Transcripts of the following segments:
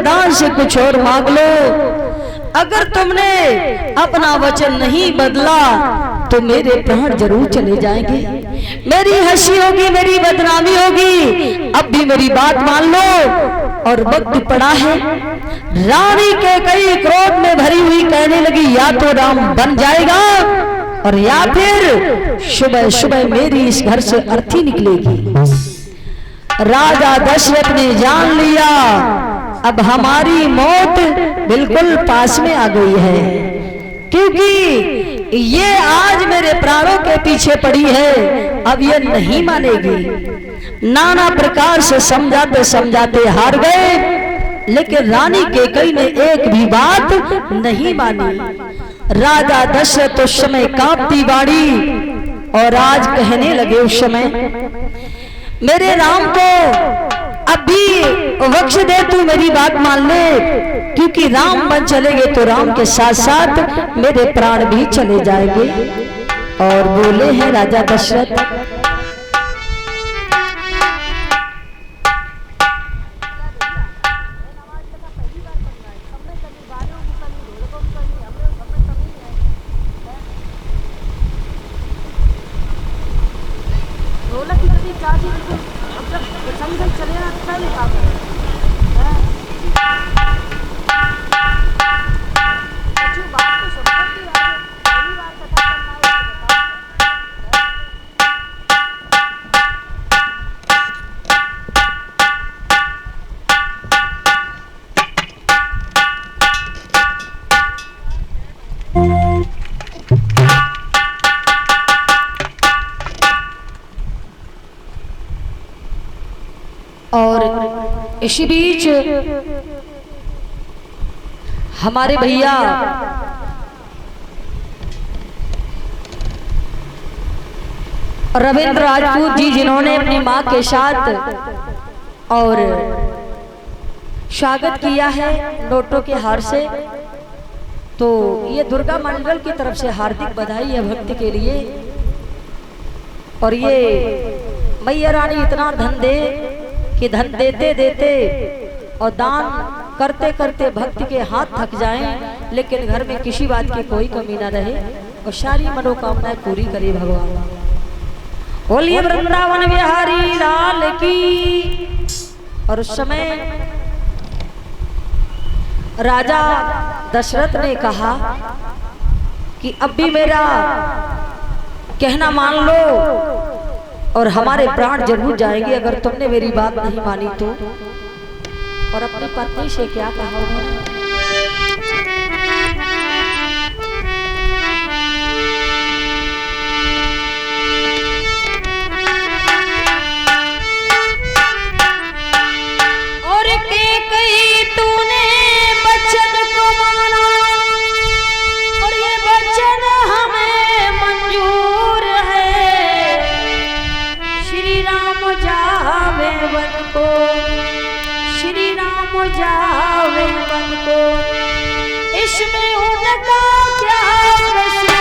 वरदान से कुछ और मांग लो। अगर तुमने अपना वचन नहीं बदला तो मेरे प्राण जरूर चले जाएंगे, मेरी हंसी होगी, मेरी बदनामी होगी। अब भी मेरी बात मान लो। और वक्त पड़ा है। रानी के कई क्रोध में भरी हुई कहने लगी, या तो राम बन जाएगा और या फिर सुबह सुबह मेरी इस घर से अर्थी निकलेगी। राजा दशरथ ने जान लिया अब हमारी मौत बिल्कुल पास में आ गई है, क्योंकि ये आज मेरे प्राणों के पीछे पड़ी है, अब ये नहीं मानेगी। नाना प्रकार से समझाते समझाते हार गए, लेकिन रानी कैकेयी ने एक भी बात नहीं मानी। राजा दशरथ उस समय कांपती बाड़ी और आज कहने लगे उस समय, मेरे राम को अभी बख्श दे, तू मेरी बात मान ले, क्योंकि राम बन चलेंगे तो राम के साथ साथ मेरे प्राण भी चले जाएंगे। और बोले हैं राजा दशरथ, और इसी बीच हमारे भैया रविंद्र राजपूत जी, जिन्होंने अपनी मां के साथ और स्वागत किया है नोटों के हार से, तो ये दुर्गा मंडल की तरफ से हार्दिक बधाई है भक्ति के लिए। और ये मैया रानी इतना धन दे कि धन देते देते और दान करते करते भक्त के हाथ थक जाएं, लेकिन घर में किसी बात की कोई कमी ना रहे और सारी मनोकामनाएं पूरी करे भगवान। बोलिए वृंदावन बिहारी लाल की। और उस समय राजा दशरथ ने कहा कि अब भी मेरा कहना मान लो और हमारे प्राण जरूर जाएंगे अगर तुमने मेरी बात नहीं मानी तो। और अपनी पत्नी से क्या कहा उन्होंने, और कैकेयी तूने बचन को माना और ये बचन हमें मंजूर है। श्री राम जावे वन को, श्री राम जावे वन को, इसमें उनका क्या कसूर।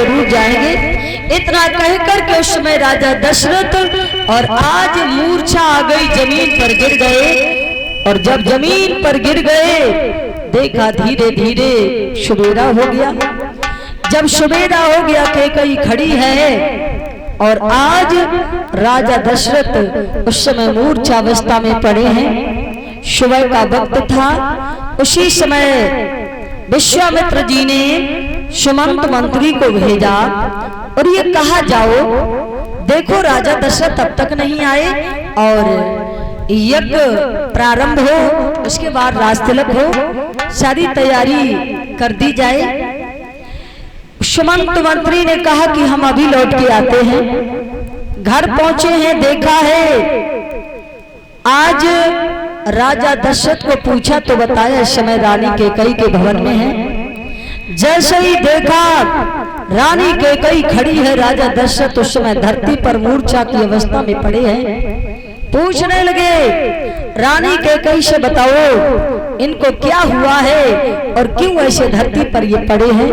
जरूर जाएंगे। इतना कहकर के उस समय राजा दशरथ और आज मूर्छा आ गई, जमीन पर गिर गए। और जब जमीन पर गिर गए देखा धीरे धीरे सुबेरा हो गया। जब सुबेरा हो गया कैकेयी खड़ी है और आज राजा दशरथ उस समय मूर्छावस्था में पड़े हैं। सुबह का वक्त था। उसी समय विश्वामित्र जी ने सुमंत मंत्री को भेजा और ये कहा जाओ देखो राजा दशरथ अब तक नहीं आए और यज्ञ प्रारंभ हो, उसके बाद राज तिलक हो, सारी तैयारी कर दी जाए। सुमंत मंत्री ने कहा कि हम अभी लौट के आते हैं। घर पहुंचे हैं, देखा है आज राजा दशरथ को पूछा तो बताया इस समय रानी कैकेयी के भवन में है। जैसे ही देखा रानी कैकेयी खड़ी है, राजा दशरथ उस समय धरती पर मूर्छा की अवस्था में पड़े हैं। पूछने लगे रानी कैकेयी से बताओ इनको क्या हुआ है और क्यों ऐसे धरती पर ये पड़े हैं।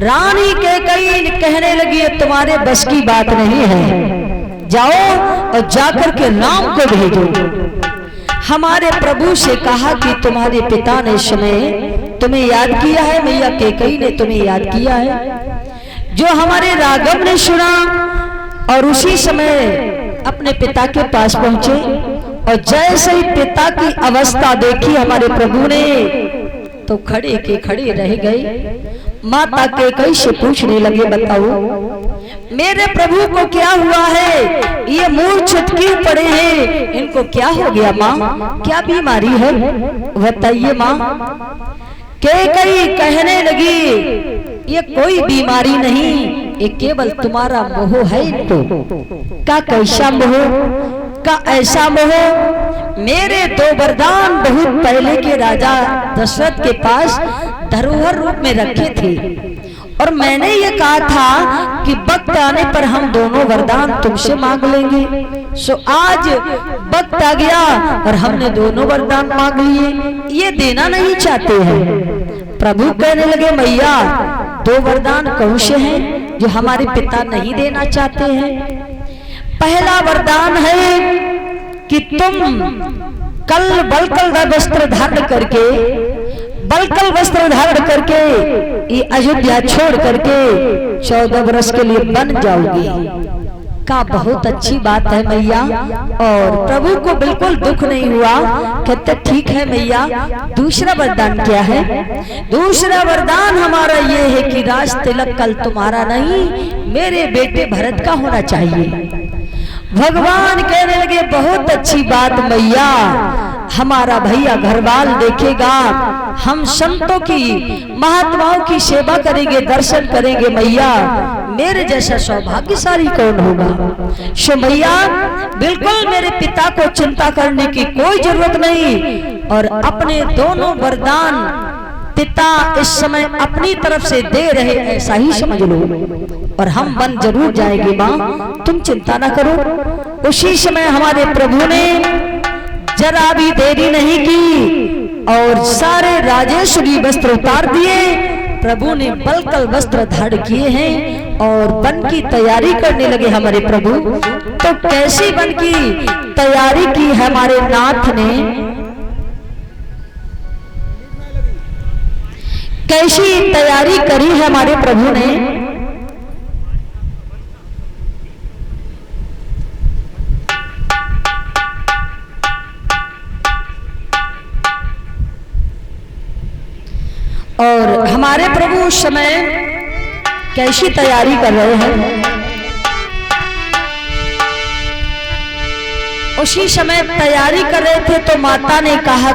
रानी कैकेयी कहने लगी तुम्हारे बस की बात नहीं है, जाओ और जाकर के राम को भेजो। हमारे प्रभु से कहा कि तुम्हारे पिता ने समय तुम्हें याद किया है, मैया कैकेयी ने तुम्हें याद किया है। जो हमारे राघव ने सुना और उसी समय अपने पिता के पास पहुंचे और जैसे ही पिता की अवस्था देखी हमारे प्रभु ने तो खड़े के खड़े रह गए। माता कैकेयी से पूछने लगे बताओ मेरे प्रभु को क्या हुआ है, ये मूर्छित क्यों पड़े हैं, इनको क्या हो गया माँ, क्या बीमारी है बताइए माँ। कैकेयी कहने लगी ये कोई बीमारी नहीं, ये केवल तुम्हारा मोह है इनको। का कैसा मोह, का ऐसा मोह। मेरे दो वरदान बहुत पहले के राजा दशरथ के पास धरोहर रूप में रखे थे और मैंने ये कहा था कि वक्त आने पर हम दोनों वरदान तुमसे मांग लेंगे। सो आज वक्त आ गया और हमने दोनों वरदान मांग लिए, ये देना नहीं चाहते हैं। प्रभु कहने लगे मैया दो वरदान कौन से हैं जो हमारे पिता नहीं देना चाहते हैं। पहला वरदान है कि तुम कल बलकल वस्त्र धारण करके, बलकल वस्त्र धारण करके ये अयोध्या छोड़ करके 14 वर्ष के लिए बन जाओगी। का बहुत अच्छी बात है मैया। और प्रभु को बिल्कुल दुख नहीं हुआ, कहते ठीक है मैया। दूसरा वरदान क्या है। दूसरा वरदान हमारा ये है कि राज तिलक कल तुम्हारा नहीं मेरे बेटे भरत का होना चाहिए। भगवान कहने लगे बहुत अच्छी बात मैया, हमारा भैया घरवाल देखेगा, हम संतों की महात्माओं की सेवा करेंगे, दर्शन करेंगे मैया, मेरे जैसा सौभाग्यशाली कौन होगा। सो मैया बिल्कुल मेरे पिता को चिंता करने की कोई जरूरत नहीं और अपने दोनों वरदान पिता इस समय अपनी तरफ से दे रहे ऐसा ही समझ लो और हम बन जरूर जाएंगे माँ, तुम चिंता ना करो। उसी समय हमारे प्रभु ने जरा भी देरी नहीं की और सारे राजेश्वरी वस्त्र उतार दिए। प्रभु ने बलकल वस्त्र धारण किए हैं और वन की तैयारी करने लगे हमारे प्रभु। तो कैसी वन की तैयारी की हमारे नाथ ने, कैसी तैयारी करी है हमारे प्रभु ने। और हमारे प्रभु उस समय कैसी तैयारी कर रहे हैं। उसी समय तैयारी कर रहे थे तो माता ने कहा